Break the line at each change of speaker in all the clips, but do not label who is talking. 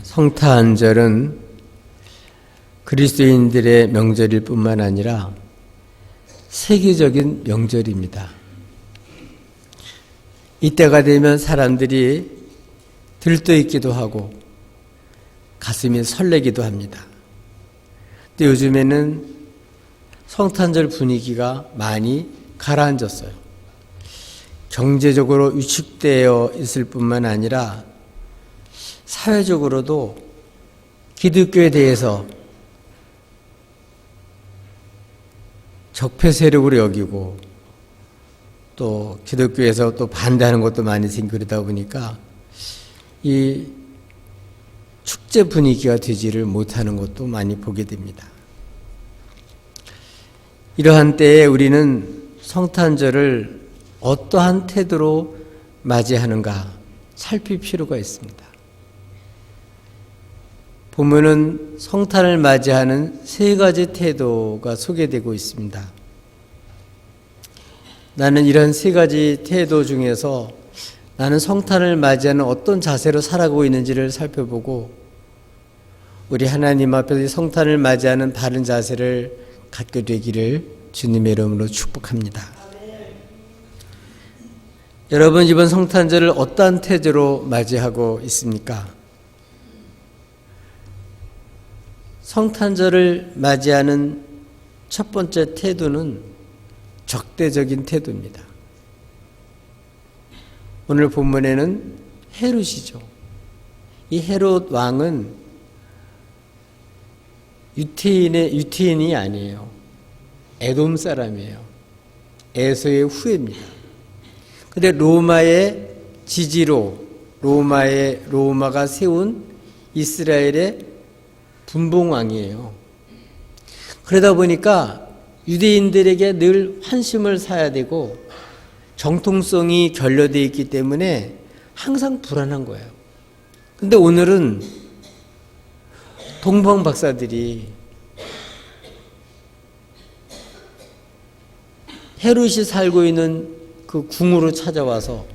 성탄절은 그리스도인들의 명절일 뿐만 아니라 세계적인 명절입니다. 이때가 되면 사람들이 들떠있기도 하고 가슴이 설레기도 합니다. 근데 요즘에는 성탄절 분위기가 많이 가라앉았어요. 경제적으로 위축되어 있을 뿐만 아니라 사회적으로도 기독교에 대해서 적폐 세력으로 여기고 또 기독교에서 또 반대하는 것도 많이 생기고 그러다 보니까 이 축제 분위기가 되지를 못하는 것도 많이 보게 됩니다. 이러한 때에 우리는 성탄절을 어떠한 태도로 맞이하는가 살필 필요가 있습니다. 보면은 성탄을 맞이하는 세 가지 태도가 소개되고 있습니다. 나는 이런 세 가지 태도 중에서 나는 성탄을 맞이하는 어떤 자세로 살아가고 있는지를 살펴보고 우리 하나님 앞에서 성탄을 맞이하는 바른 자세를 갖게 되기를 주님의 이름으로 축복합니다. 여러분, 이번 성탄절을 어떠한 태도로 맞이하고 있습니까? 성탄절을 맞이하는 첫 번째 태도는 적대적인 태도입니다. 오늘 본문에는 헤롯이죠. 이 헤롯 왕은 유태인이 아니에요. 에돔 사람이에요. 에서의 후예입니다. 근데 로마의 지지로 로마가 세운 이스라엘의 분봉왕이에요. 그러다 보니까 유대인들에게 늘 환심을 사야 되고 정통성이 결여되어 있기 때문에 항상 불안한 거예요. 근데 오늘은 동방 박사들이 헤롯이 살고 있는 그 궁으로 찾아와서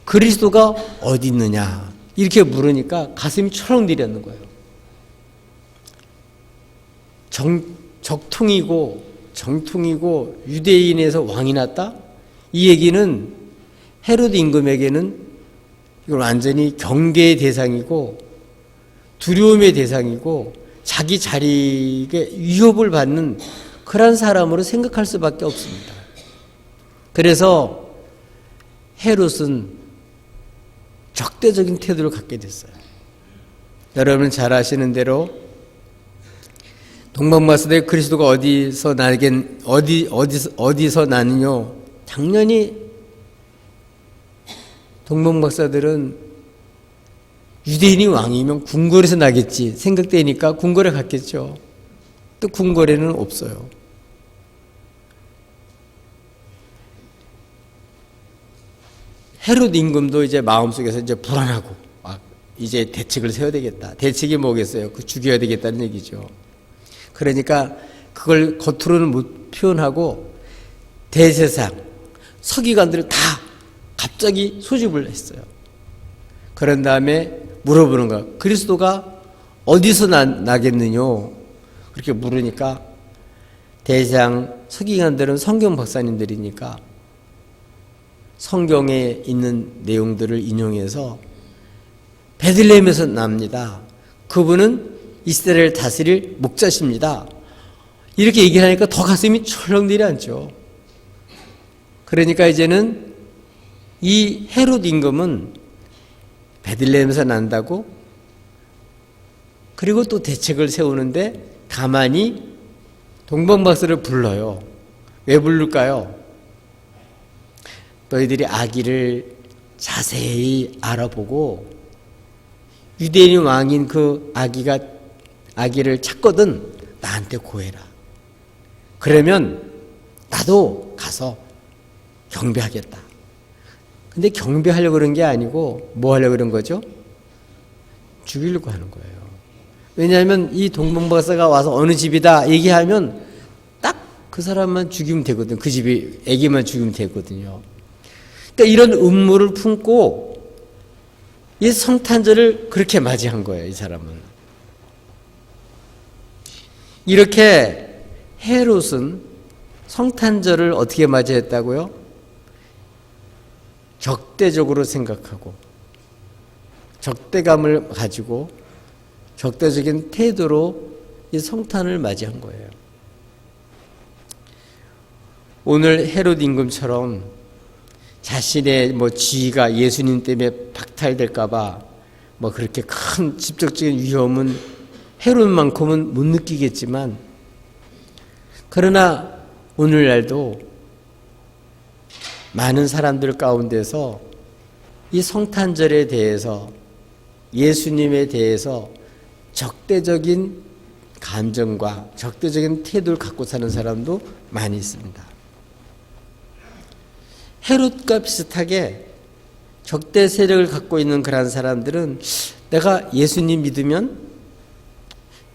그리스도가 어디 있느냐 이렇게 물으니까 가슴이 철렁 내렸는 거예요. 정통이고 유대인에서 왕이 났다? 이 얘기는 헤롯 임금에게는 이건 완전히 경계의 대상이고 두려움의 대상이고 자기 자리에 위협을 받는 그런 사람으로 생각할 수밖에 없습니다. 그래서 헤롯은 적대적인 태도를 갖게 됐어요. 여러분 잘 아시는 대로 동방박사들의 그리스도가 어디서 나느냐? 당연히 동방박사들은 유대인이 왕이면 궁궐에서 나겠지 생각되니까 궁궐에 갔겠죠. 또 궁궐에는 없어요. 헤롯 임금도 이제 마음속에서 이제 불안하고 이제 대책을 세워야 되겠다. 대책이 뭐겠어요? 죽여야 되겠다는 얘기죠. 그러니까 그걸 겉으로는 못 표현하고 대제사장, 서기관들을 다 갑자기 소집을 했어요. 그런 다음에 물어보는 거야. 그리스도가 어디서 나겠느냐? 그렇게 물으니까 대제사장, 서기관들은 성경 박사님들이니까 성경에 있는 내용들을 인용해서 베들레헴에서 납니다. 그분은 이스라엘을 다스릴 목자십니다. 이렇게 얘기를 하니까 더 가슴이 철렁 내려앉죠. 그러니까 이제는 이 헤롯 임금은 베들레헴에서 난다고 그리고 또 대책을 세우는데 가만히 동방박사를 불러요. 왜 부를까요? 너희들이 아기를 자세히 알아보고 유대인 왕인 그 아기를 찾거든 나한테 고해라. 그러면 나도 가서 경배하겠다. 근데 경배하려고 그런 게 아니고 뭐 하려고 그런 거죠? 죽이려고 하는 거예요. 왜냐하면 이 동방박사가 와서 어느 집이다 얘기하면 딱 그 사람만 죽이면 되거든요. 그 집이 아기만 죽이면 되거든요. 그러니까 이런 음모를 품고 이 성탄절을 그렇게 맞이한 거예요, 이 사람은. 이렇게 헤롯은 성탄절을 어떻게 맞이했다고요? 적대적으로 생각하고 적대감을 가지고 적대적인 태도로 이 성탄을 맞이한 거예요. 오늘 헤롯 임금처럼 자신의 지위가 예수님 때문에 박탈될까봐 그렇게 큰 직접적인 위험은 헤롯만큼은 못 느끼겠지만, 그러나 오늘날도 많은 사람들 가운데서 이 성탄절에 대해서, 예수님에 대해서 적대적인 감정과 적대적인 태도를 갖고 사는 사람도 많이 있습니다. 헤롯과 비슷하게 적대 세력을 갖고 있는 그런 사람들은 내가 예수님 믿으면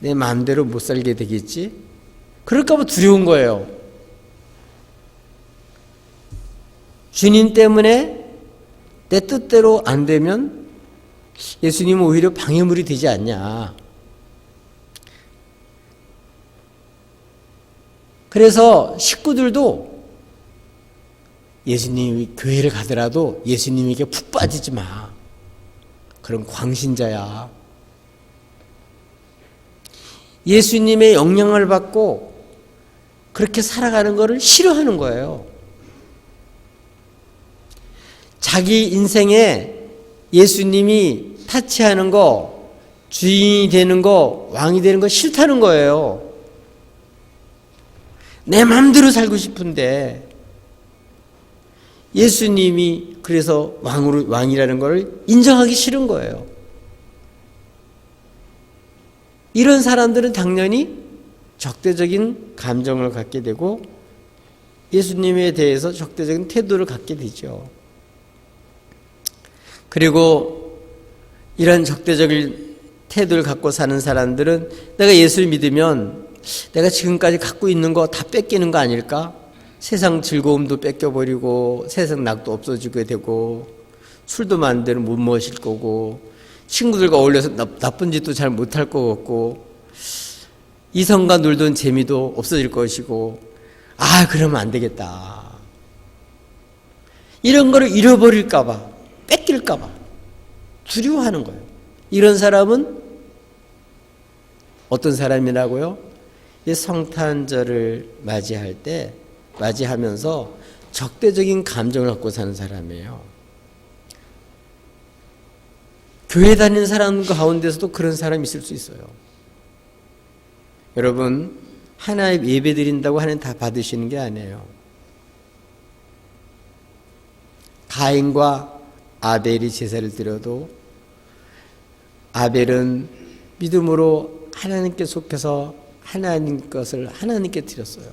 내 마음대로 못 살게 되겠지? 그럴까 봐 두려운 거예요. 주님 때문에 내 뜻대로 안 되면 예수님은 오히려 방해물이 되지 않냐. 그래서 식구들도 예수님이 교회를 가더라도 예수님에게 푹 빠지지 마. 그런 광신자야. 예수님의 영향을 받고 그렇게 살아가는 것을 싫어하는 거예요. 자기 인생에 예수님이 타치하는 거, 주인이 되는 거, 왕이 되는 거 싫다는 거예요. 내 마음대로 살고 싶은데 예수님이 그래서 왕이라는 걸 인정하기 싫은 거예요. 이런 사람들은 당연히 적대적인 감정을 갖게 되고 예수님에 대해서 적대적인 태도를 갖게 되죠. 그리고 이런 적대적인 태도를 갖고 사는 사람들은 내가 예수를 믿으면 내가 지금까지 갖고 있는 거 다 뺏기는 거 아닐까? 세상 즐거움도 뺏겨버리고 세상 낙도 없어지게 되고 술도 마음대로 못 마실 거고 친구들과 어울려서 나쁜 짓도 잘 못할 것 같고 이성과 놀던 재미도 없어질 것이고 그러면 안 되겠다. 이런 거를 잃어버릴까 봐, 뺏길까 봐 두려워하는 거예요. 이런 사람은 어떤 사람이라고요? 이 성탄절을 맞이하면서 적대적인 감정을 갖고 사는 사람이에요. 교회 다니는 사람 가운데서도 그런 사람이 있을 수 있어요. 여러분, 하나님 예배 드린다고 하나님 다 받으시는 게 아니에요. 가인과 아벨이 제사를 드려도 아벨은 믿음으로 하나님께 속해서 하나님 것을 하나님께 드렸어요.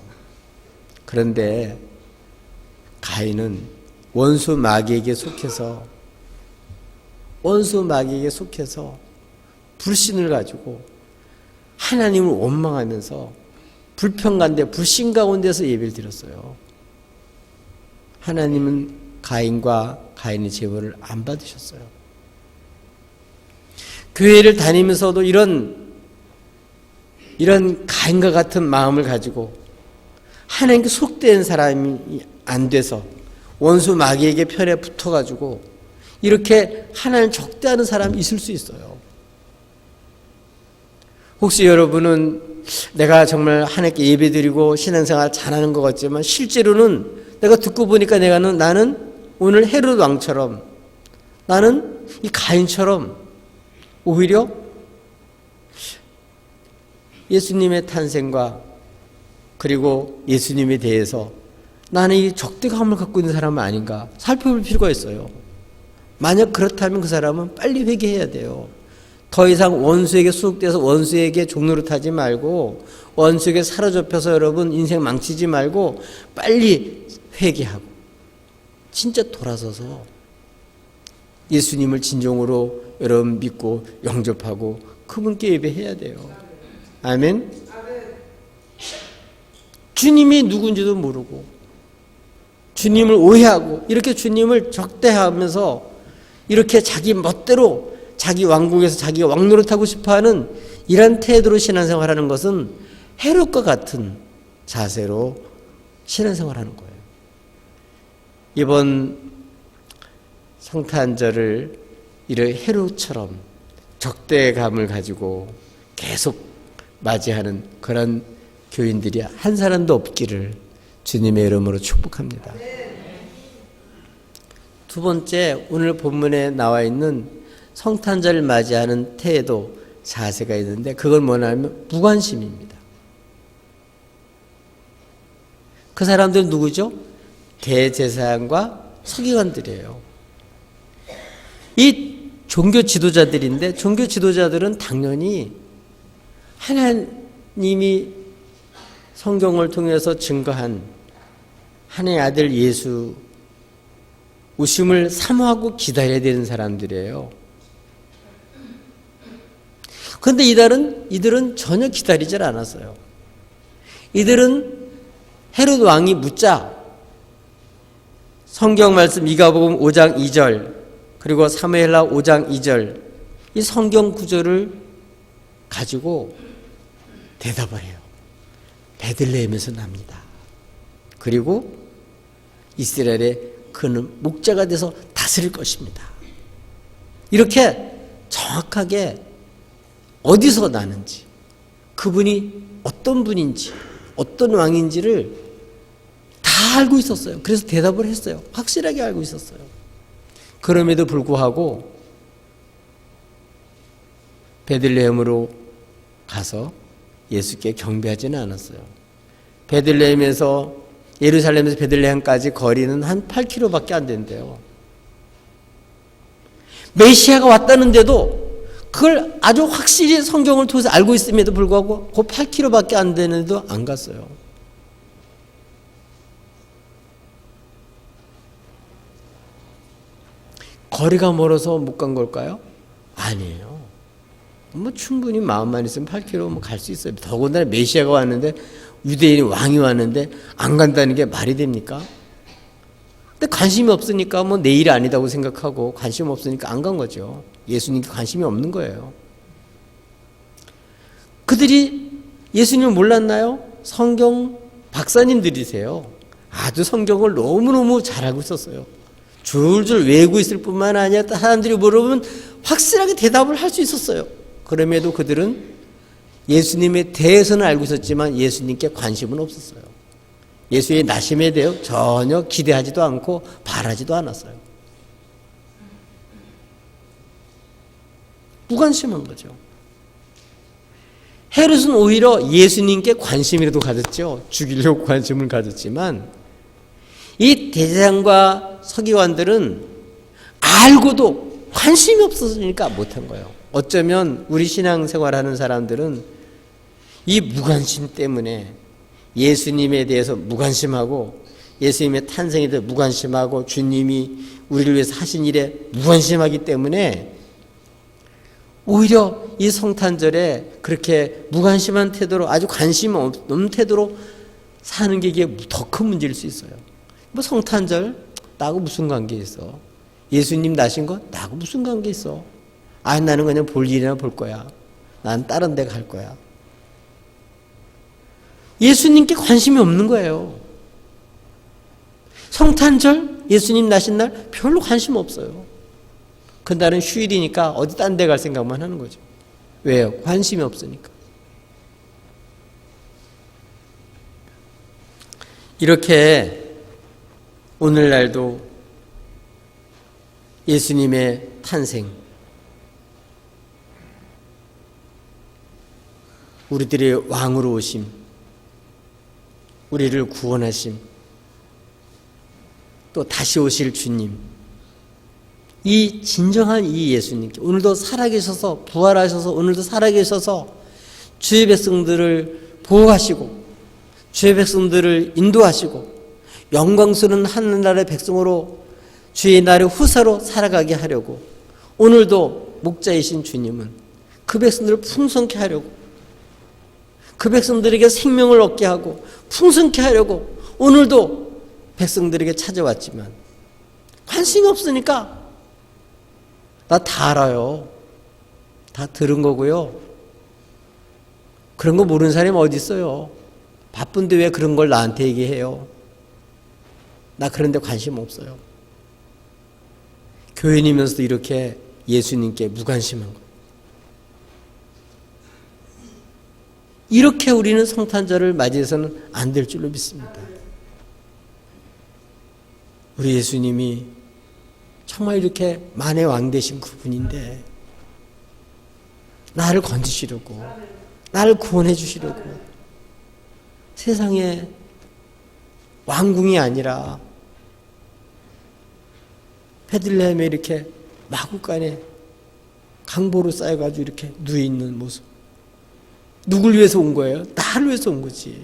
그런데 가인은 원수 마귀에게 속해서 불신을 가지고 하나님을 원망하면서 불평 불신 가운데서 예배를 드렸어요. 하나님은 가인과 가인의 제물을 안 받으셨어요. 교회를 다니면서도 이런 가인과 같은 마음을 가지고 하나님께 속된 사람이 안 돼서 원수 마귀에게 편에 붙어가지고 이렇게 하나님 적대하는 사람이 있을 수 있어요. 혹시 여러분은 내가 정말 하나님께 예배드리고 신앙생활 잘하는 것 같지만 실제로는 내가 듣고 보니까 나는 오늘 헤롯 왕처럼 나는 이 가인처럼 오히려 예수님의 탄생과 그리고 예수님에 대해서 나는 이 적대감을 갖고 있는 사람은 아닌가 살펴볼 필요가 있어요. 만약 그렇다면 그 사람은 빨리 회개해야 돼요. 더 이상 원수에게 수록돼서 원수에게 종로를 타지 말고 원수에게 사로잡혀서 여러분 인생 망치지 말고 빨리 회개하고 진짜 돌아서서 예수님을 진정으로 여러분 믿고 영접하고 그분께 예배해야 돼요. 아멘. 주님이 누군지도 모르고 주님을 오해하고 이렇게 주님을 적대하면서 이렇게 자기 멋대로 자기 왕국에서 자기가 왕노릇하고 싶어하는 이런 태도로 신앙생활하는 것은 헤롯과 같은 자세로 신앙생활하는 거예요. 이번 성탄절을 이런 헤롯처럼 적대감을 가지고 계속 맞이하는 그런 교인들이 한 사람도 없기를 주님의 이름으로 축복합니다. 두 번째, 오늘 본문에 나와 있는 성탄절을 맞이하는 태도, 자세가 있는데 그건 뭐냐면 무관심입니다. 그 사람들은 누구죠? 대제사장과 서기관들이에요. 이 종교 지도자들인데 종교 지도자들은 당연히 하나님이 성경을 통해서 증거한 하나님의 아들 예수 오심을 사모하고 기다려야 되는 사람들이에요. 그런데 이들은 전혀 기다리질 않았어요. 이들은 헤롯 왕이 묻자 성경 말씀 이가복음 5장 2절 그리고 사무엘하 5장 2절 이 성경 구절을 가지고 대답을 해요. 베들레헴에서 납니다. 그리고 이스라엘에 그는 목자가 돼서 다스릴 것입니다. 이렇게 정확하게 어디서 나는지, 그분이 어떤 분인지, 어떤 왕인지를 다 알고 있었어요. 그래서 대답을 했어요. 확실하게 알고 있었어요. 그럼에도 불구하고 베들레헴으로 가서 예수께 경배하지는 않았어요. 예루살렘에서 베들레헴까지 거리는 한 8km밖에 안 된대요. 메시아가 왔다는데도 그걸 아주 확실히 성경을 통해서 알고 있음에도 불구하고 그 8km밖에 안 되는데도 안 갔어요. 거리가 멀어서 못 간 걸까요? 아니에요. 충분히 마음만 있으면 8km 갈 수 있어요. 더군다나 메시아가 왔는데, 유대인이 왕이 왔는데 안 간다는 게 말이 됩니까? 근데 관심이 없으니까 내일이 아니다고 생각하고 관심 없으니까 안 간 거죠. 예수님께 관심이 없는 거예요. 그들이 예수님을 몰랐나요? 성경 박사님들이세요. 아주 성경을 너무너무 잘 알고 있었어요. 줄줄 외우고 있을 뿐만 아니라 사람들이 물어보면 확실하게 대답을 할 수 있었어요. 그럼에도 그들은 예수님에 대해서는 알고 있었지만 예수님께 관심은 없었어요. 예수의 나심에 대해 전혀 기대하지도 않고 바라지도 않았어요. 무관심한 거죠. 헤롯은 오히려 예수님께 관심이라도 가졌죠. 죽이려고 관심을 가졌지만 이 대제사장과 서기관들은 알고도 관심이 없었으니까 못한 거예요. 어쩌면 우리 신앙생활하는 사람들은 이 무관심 때문에 예수님에 대해서 무관심하고 예수님의 탄생에 대해서 무관심하고 주님이 우리를 위해서 하신 일에 무관심하기 때문에 오히려 이 성탄절에 그렇게 무관심한 태도로 아주 관심 없는 태도로 사는 게 이게 더 큰 문제일 수 있어요. 성탄절 나하고 무슨 관계 있어? 예수님 나신 거 나하고 무슨 관계 있어? 나는 그냥 볼 일이나 볼 거야. 난 다른 데 갈 거야. 예수님께 관심이 없는 거예요. 성탄절 예수님 나신 날 별로 관심 없어요. 그날은 휴일이니까 어디 딴 데 갈 생각만 하는 거죠. 왜요? 관심이 없으니까. 이렇게 오늘날도 예수님의 탄생, 우리들의 왕으로 오심, 우리를 구원하심, 또 다시 오실 주님, 이 진정한 이 예수님께 오늘도 살아계셔서 부활하셔서 오늘도 살아계셔서 주의 백성들을 보호하시고 주의 백성들을 인도하시고 영광스러운 하늘나라의 백성으로 주의 나라의 후사로 살아가게 하려고 오늘도 목자이신 주님은 그 백성들을 풍성케 하려고 그 백성들에게 생명을 얻게 하고 풍성케 하려고 오늘도 백성들에게 찾아왔지만 관심이 없으니까 나 다 알아요. 다 들은 거고요. 그런 거 모르는 사람이 어디 있어요. 바쁜데 왜 그런 걸 나한테 얘기해요. 나 그런 데 관심 없어요. 교인이면서도 이렇게 예수님께 무관심한 거예요. 이렇게 우리는 성탄절을 맞이해서는 안 될 줄로 믿습니다. 우리 예수님이 정말 이렇게 만의 왕 되신 그분인데 나를 건지시려고, 나를 구원해 주시려고 세상에 왕궁이 아니라 베들레헴에 이렇게 마구간에 강보로 쌓여가지고 이렇게 누워있는 모습. 누굴 위해서 온 거예요? 나를 위해서 온 거지.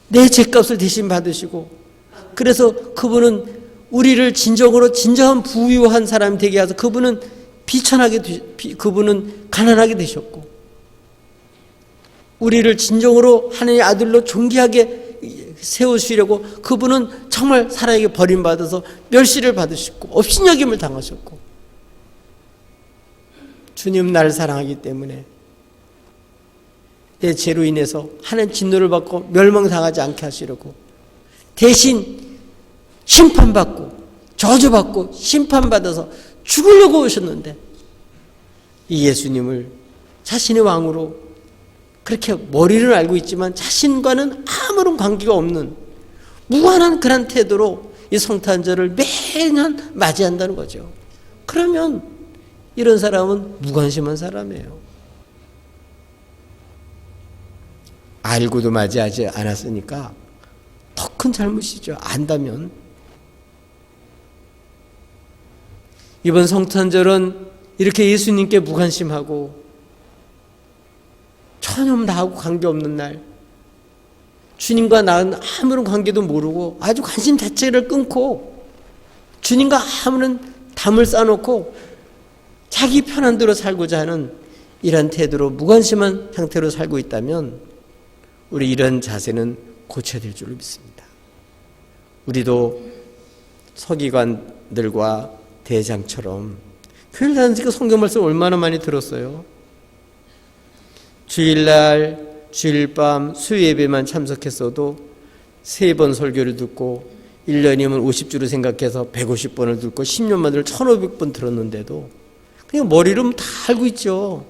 내 죄값을 대신 받으시고, 그래서 그분은 우리를 진정한 부유한 사람이 되게 하셔서 그분은 그분은 가난하게 되셨고, 우리를 진정으로 하나님의 아들로 존귀하게 세우시려고 그분은 정말 사람에게 버림받아서 멸시를 받으셨고 업신여김을 당하셨고, 주님 나를 사랑하기 때문에 내 죄로 인해서 하나님 진노를 받고 멸망당하지 않게 하시려고 대신 심판받고 저주받고 심판받아서 죽으려고 오셨는데, 이 예수님을 자신의 왕으로 그렇게 머리를 알고 있지만 자신과는 아무런 관계가 없는 무한한 그런 태도로 이 성탄절을 매년 맞이한다는 거죠. 그러면 이런 사람은 무관심한 사람이에요. 알고도 맞이하지 않았으니까 더 큰 잘못이죠. 안다면. 이번 성탄절은 이렇게 예수님께 무관심하고 전혀 나하고 관계없는 날, 주님과 나는 아무런 관계도 모르고 아주 관심 자체를 끊고 주님과 아무런 담을 쌓아놓고 자기 편한 대로 살고자 하는 이런 태도로 무관심한 상태로 살고 있다면 우리 이런 자세는 고쳐야 될 줄로 믿습니다. 우리도 서기관들과 대장처럼 교회를 다니니까 성경 말씀 얼마나 많이 들었어요. 주일날, 주일밤, 수요예배만 참석했어도 3번 설교를 듣고 1년이면 50주로 생각해서 150번을 듣고 10년만 들어 1500번 들었는데도 그냥 머리로 다 알고 있죠.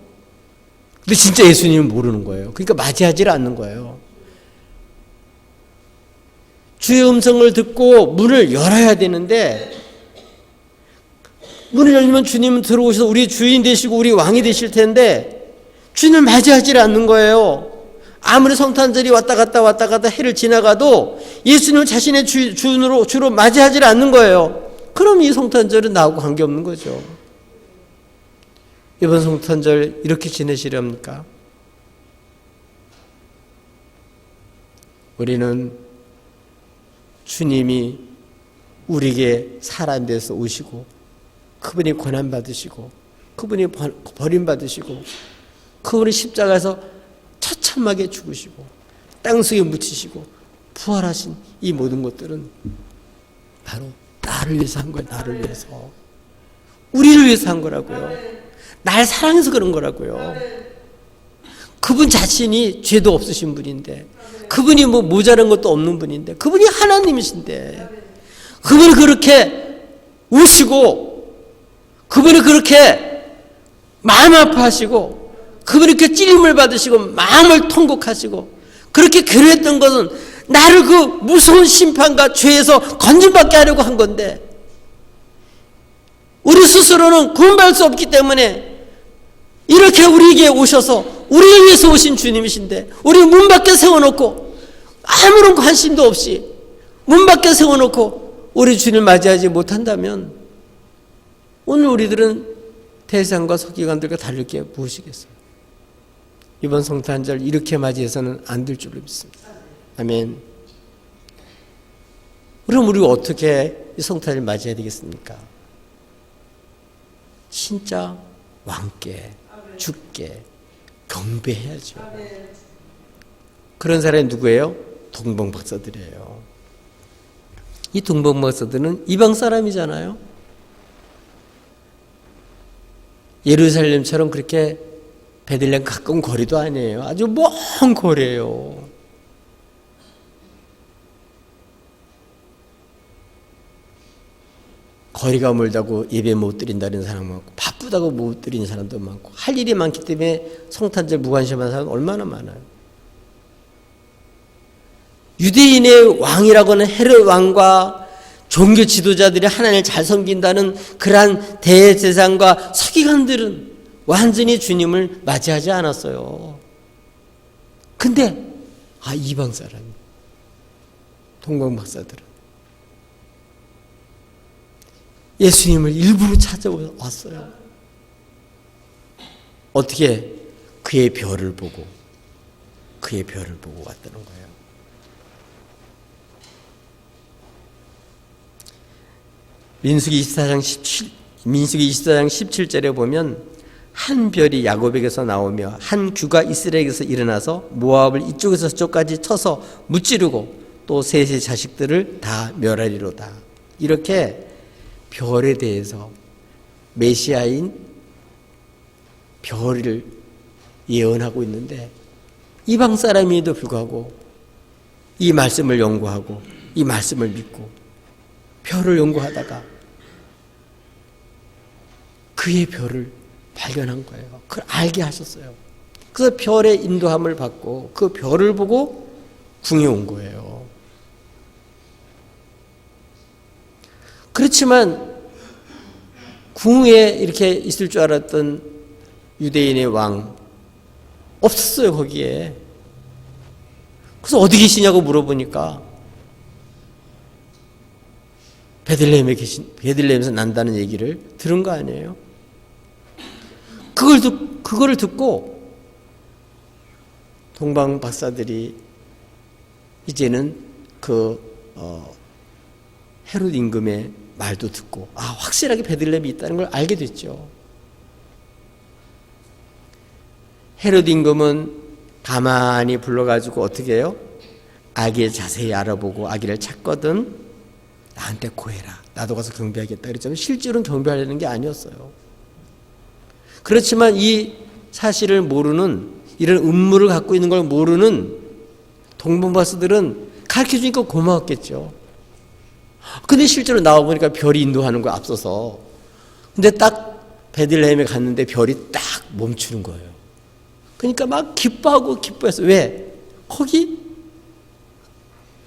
근데 진짜 예수님은 모르는 거예요. 그러니까 맞이하지를 않는 거예요. 주의 음성을 듣고 문을 열어야 되는데 문을 열면 주님은 들어오셔서 우리 주인 되시고 우리 왕이 되실 텐데 주님을 맞이하지 않는 거예요. 아무리 성탄절이 왔다 갔다 해를 지나가도 예수님을 자신의 주로 맞이하지 않는 거예요. 그럼 이 성탄절은 나하고 관계없는 거죠. 이번 성탄절 이렇게 지내시렵니까? 우리는 주님이 우리에게 사람 돼서 오시고 그분이 고난받으시고 그분이 버림받으시고 그분이 십자가에서 처참하게 죽으시고 땅속에 묻히시고 부활하신 이 모든 것들은 바로 나를 위해서 한 거예요. 나를 위해서. 우리를 위해서 한 거라고요. 날 사랑해서 그런 거라고요. 그분 자신이 죄도 없으신 분인데, 그분이 뭐 모자란 것도 없는 분인데, 그분이 하나님이신데, 그분이 그렇게 우시고, 그분이 그렇게 마음 아파하시고, 그분이 그렇게 찔림을 받으시고, 마음을 통곡하시고, 그렇게 괴로웠던 것은 나를 그 무서운 심판과 죄에서 건진받게 하려고 한 건데, 우리 스스로는 구원받을 수 없기 때문에 이렇게 우리에게 오셔서 우리를 위해서 오신 주님이신데 우리 문 밖에 세워놓고 아무런 관심도 없이 문 밖에 세워놓고 우리 주님을 맞이하지 못한다면 오늘 우리들은 대상과 서기관들과 다를 게 무엇이겠어요? 이번 성탄절 이렇게 맞이해서는 안 될 줄로 믿습니다. 아멘. 그럼 우리가 어떻게 이 성탄을 맞이해야 되겠습니까? 진짜 왕께, 주께 경배해야죠. 그런 사람이 누구예요? 동방박사들이에요. 이 동방박사들은 이방 사람이잖아요. 예루살렘처럼 그렇게 베들레헴 가까운 거리도 아니에요. 아주 먼 거리예요. 거리가 멀다고 예배 못 드린다는 사람 많고, 바쁘다고 못 드리는 사람도 많고, 할 일이 많기 때문에 성탄절 무관심한 사람 얼마나 많아요. 유대인의 왕이라고 하는 헤롯 왕과 종교 지도자들이 하나님을 잘 섬긴다는 그러한 대제사장과 서기관들은 완전히 주님을 맞이하지 않았어요. 근데 이방 사람이, 동방 박사들은 예수님을 일부러 찾아왔어요. 어떻게? 그의 별을 보고 왔다는 거예요. 민수기 24장 17절에 보면 한 별이 야곱에게서 나오며 한 규가 이스라엘에게서 일어나서 모압을 이쪽에서 저쪽까지 쳐서 무찌르고 또 셋의 자식들을 다 멸하리로다. 이렇게 별에 대해서 메시아인 별을 예언하고 있는데, 이방 사람임에도 불구하고 이 말씀을 연구하고 이 말씀을 믿고 별을 연구하다가 그의 별을 발견한 거예요. 그걸 알게 하셨어요. 그래서 별의 인도함을 받고 그 별을 보고 궁에 온 거예요. 그렇지만 궁에 이렇게 있을 줄 알았던 유대인의 왕 없었어요, 거기에. 그래서 어디 계시냐고 물어보니까 베들레헴에서 난다는 얘기를 들은 거 아니에요? 그거를 듣고 동방 박사들이 이제는 헤롯 임금의 말도 듣고 확실하게 베들레헴이 있다는 걸 알게 됐죠. 헤롯 임금은 가만히 불러가지고 어떻게 해요? 아기를 자세히 알아보고 아기를 찾거든 나한테 고해라. 나도 가서 경배하겠다 그랬지만 실제로는 경배하려는 게 아니었어요. 그렇지만 이 사실을 모르는, 이런 음모를 갖고 있는 걸 모르는 동방박사들은 가르쳐주니까 고마웠겠죠. 근데 실제로 나와보니까 별이 인도하는 거 앞서서. 근데 딱 베들레헴에 갔는데 별이 딱 멈추는 거예요. 그러니까 막 기뻐했어요. 왜? 거기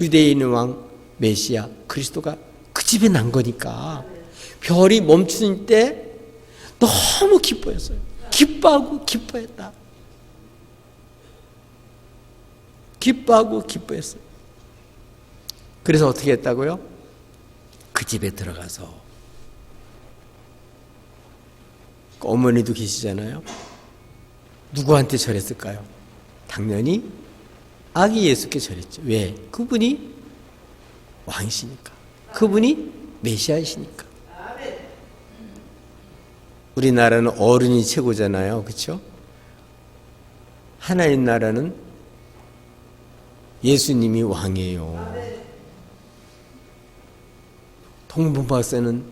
유대인의 왕 메시아 그리스도가 그 집에 난 거니까. 별이 멈추는 때 너무 기뻐했어요. 기뻐하고 기뻐했다. 기뻐하고 기뻐했어요. 그래서 어떻게 했다고요? 그 집에 들어가서, 어머니도 계시잖아요. 누구한테 절했을까요? 당연히 아기 예수께 절했죠. 왜? 그분이 왕이시니까. 그분이 메시아이시니까. 우리나라는 어른이 최고잖아요. 그렇죠? 하나님 나라는 예수님이 왕이에요. 동방박사는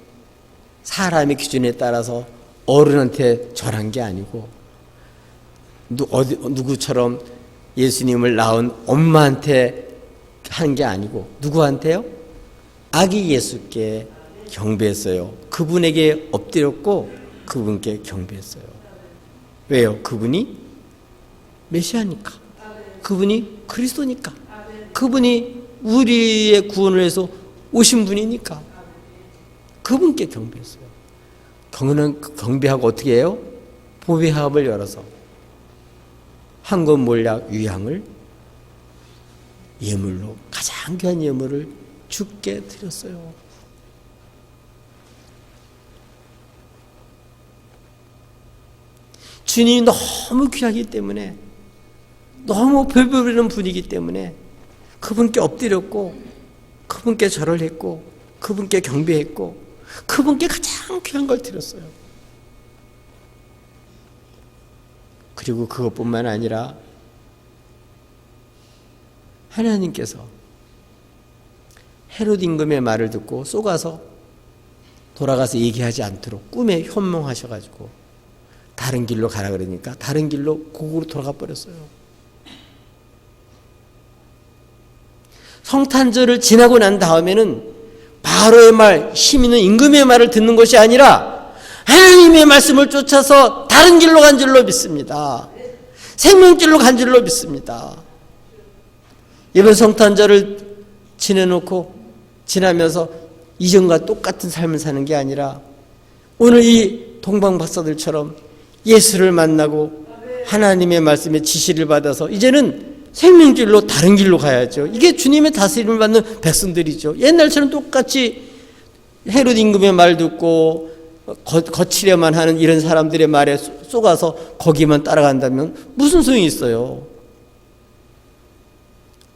사람의 기준에 따라서 어른한테 절한 게 아니고 누구처럼 예수님을 낳은 엄마한테 한 게 아니고 누구한테요? 아기 예수께 경배했어요. 그분에게 엎드렸고 그분께 경배했어요. 왜요? 그분이 메시아니까. 그분이 그리스도니까. 그분이 우리의 구원을 위해서 오신 분이니까. 그분께 경배했어요. 경배하고 어떻게 해요? 보배합을 열어서 황금몰약 유향을 예물로, 가장 귀한 예물을 주께 드렸어요. 주님이 너무 귀하기 때문에, 너무 별별이는 분이기 때문에 그분께 엎드렸고 그분께 절을 했고 그분께 경배했고 그분께 가장 귀한 걸 드렸어요. 그리고 그것뿐만 아니라 하나님께서 헤롯 임금의 말을 듣고 쏘가서 돌아가서 얘기하지 않도록 꿈에 현몽하셔가지고 다른 길로 가라 그러니까 다른 길로 고국으로 돌아가 버렸어요. 성탄절을 지나고 난 다음에는 바로의 말, 힘 있는 임금의 말을 듣는 것이 아니라 하나님의 말씀을 쫓아서 다른 길로 간 줄로 믿습니다. 생명길로 간 줄로 믿습니다. 이번 성탄절을 지나면서 이전과 똑같은 삶을 사는 게 아니라 오늘 이 동방박사들처럼 예수를 만나고 하나님의 말씀에 지시를 받아서 이제는 생명길로 다른 길로 가야죠. 이게 주님의 다스림을 받는 백성들이죠. 옛날처럼 똑같이 헤롯 임금의 말 듣고 거치려만 하는 이런 사람들의 말에 속아서 거기만 따라간다면 무슨 소용이 있어요.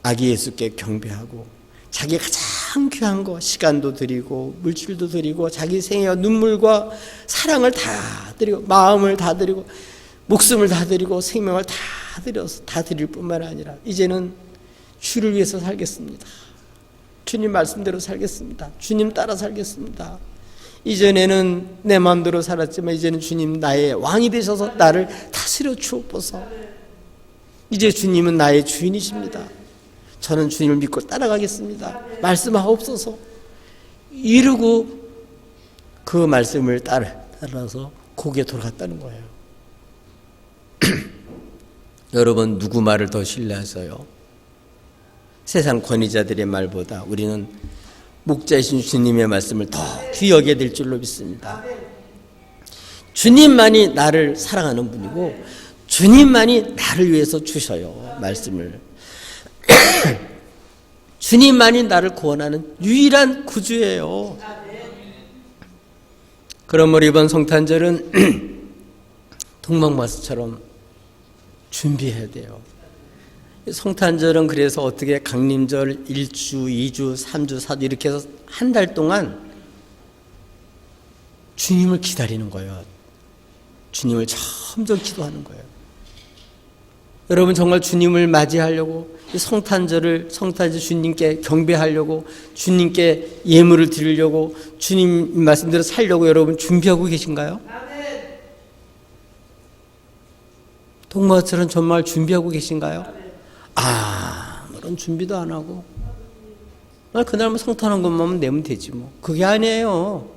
아기 예수께 경배하고 자기 가장 귀한 거 시간도 드리고 물질도 드리고 자기 생애와 눈물과 사랑을 다 드리고 마음을 다 드리고 목숨을 다 드리고 생명을 다 드려서 다 드릴 뿐만 아니라 이제는 주를 위해서 살겠습니다. 주님 말씀대로 살겠습니다. 주님 따라 살겠습니다. 이전에는 내 마음대로 살았지만 이제는 주님 나의 왕이 되셔서 나를 다스려 주옵소서. 이제 주님은 나의 주인이십니다. 저는 주님을 믿고 따라가겠습니다. 말씀하옵소서. 이러고 그 말씀을 따라서 고개 돌아갔다는 거예요. 여러분 누구 말을 더 신뢰하세요? 세상 권위자들의 말보다 우리는 목자이신 주님의 말씀을 더 귀히 여겨야 될 줄로 믿습니다. 주님만이 나를 사랑하는 분이고 주님만이 나를 위해서 주셔요. 말씀을. 주님만이 나를 구원하는 유일한 구주예요. 그러므로 이번 성탄절은 동방박사처럼 준비해야 돼요. 성탄절은 그래서 어떻게 강림절 1주, 2주, 3주, 4주 이렇게 해서 한 달 동안 주님을 기다리는 거예요. 주님을 점점 기도하는 거예요. 여러분 정말 주님을 맞이하려고 성탄절 주님께 경배하려고 주님께 예물을 드리려고 주님 말씀대로 살려고 여러분 준비하고 계신가요? 동방처럼 정말 준비하고 계신가요? 아무런 준비도 안 하고 그날만 성탄한 것만 내면 되지 뭐. 그게 아니에요.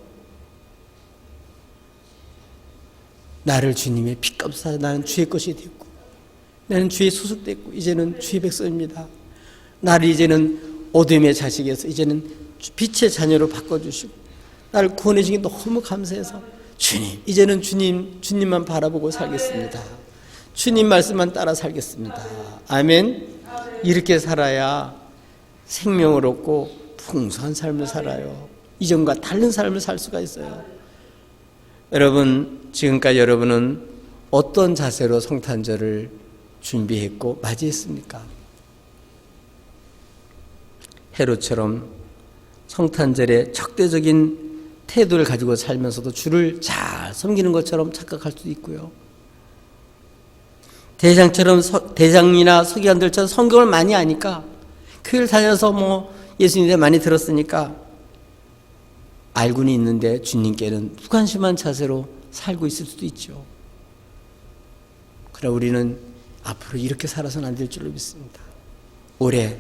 나를 주님의 피값 사 나는 주의 것이 되고 나는 주의 소속됐고 이제는 주의 백성입니다. 나를 이제는 어둠의 자식에서 이제는 빛의 자녀로 바꿔주시고 나를 구원해 주신 게 너무 감사해서 주님 이제는 주님만 바라보고 살겠습니다. 주님 말씀만 따라 살겠습니다. 아멘. 이렇게 살아야 생명을 얻고 풍성한 삶을 살아요. 이전과 다른 삶을 살 수가 있어요. 여러분 지금까지 여러분은 어떤 자세로 성탄절을 준비했고 맞이했습니까? 헤롯처럼 성탄절에 적대적인 태도를 가지고 살면서도 주를 잘 섬기는 것처럼 착각할 수도 있고요. 대장이나 서기관들처럼 성경을 많이 아니까 교회를 다녀서 예수님에 많이 들었으니까 알고는 있는데 주님께는 무관심한 자세로 살고 있을 수도 있죠. 그러나 우리는 앞으로 이렇게 살아서는 안 될 줄로 믿습니다. 올해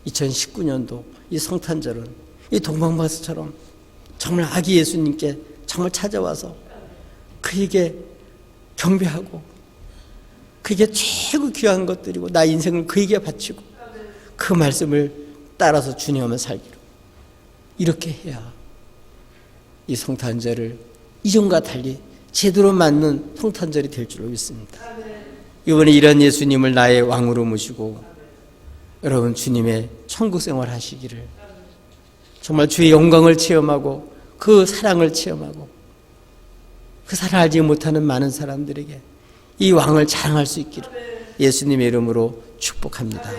2019년도 이 성탄절은 이 동방박사처럼 정말 아기 예수님께 정말 찾아와서 그에게 경배하고 그게 최고 귀한 것들이고 나 인생을 그에게 바치고 그 말씀을 따라서 주님하며 살기로 이렇게 해야 이 성탄절을 이전과 달리 제대로 맞는 성탄절이 될 줄로 믿습니다. 이번에 이런 예수님을 나의 왕으로 모시고 여러분 주님의 천국 생활 하시기를 정말 주의 영광을 체험하고 그 사랑을 체험하고 그 사랑을 알지 못하는 많은 사람들에게 이 왕을 자랑할 수 있기를 예수님의 이름으로 축복합니다.